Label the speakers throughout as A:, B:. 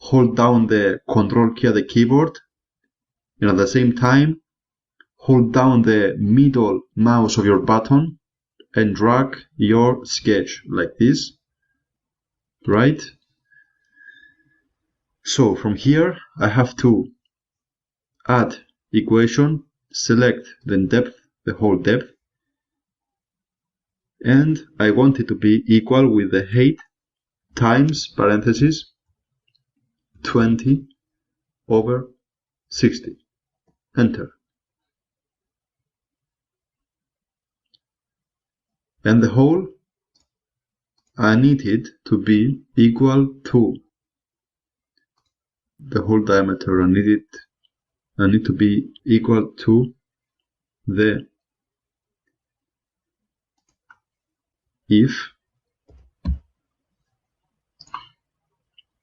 A: hold down the Control key at the keyboard, and at the same time, hold down the middle mouse of your button and drag your sketch like this, right? So from here, I have to add equation, select the depth, the whole depth, and I want it to be equal with the height times parentheses 20 over 60. Enter. And the hole, I need it to be equal to the hole diameter. I need to be equal to the if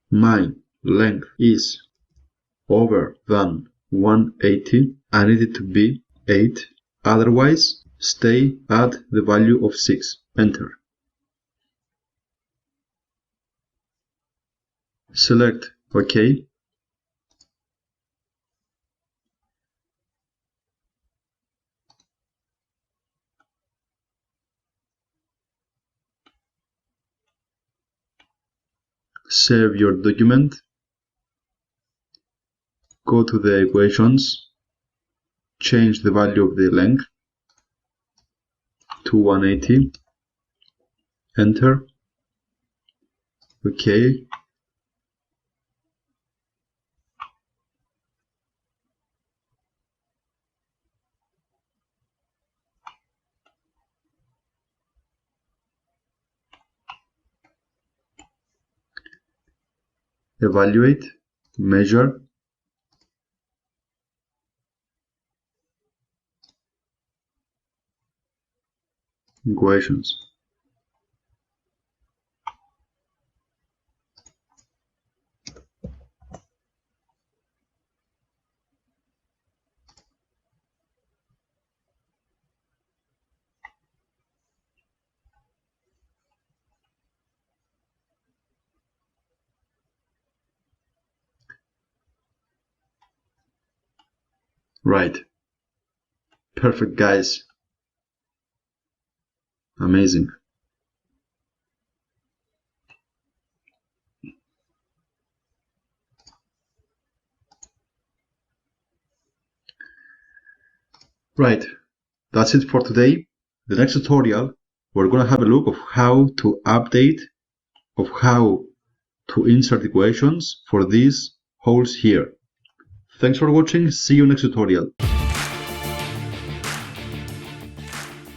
A: my length is over than 180, I need it to be 8, otherwise stay at the value of 6. Enter. Select OK. Save your document. Go to the equations. Change the value of the length to 180. Enter. OK. Evaluate, measure, equations. Right. Perfect, guys. Amazing. Right. That's it for today. The next tutorial, we're going to have a look of how to update, of how to insert equations for these holes here. Thanks for watching. See you next tutorial.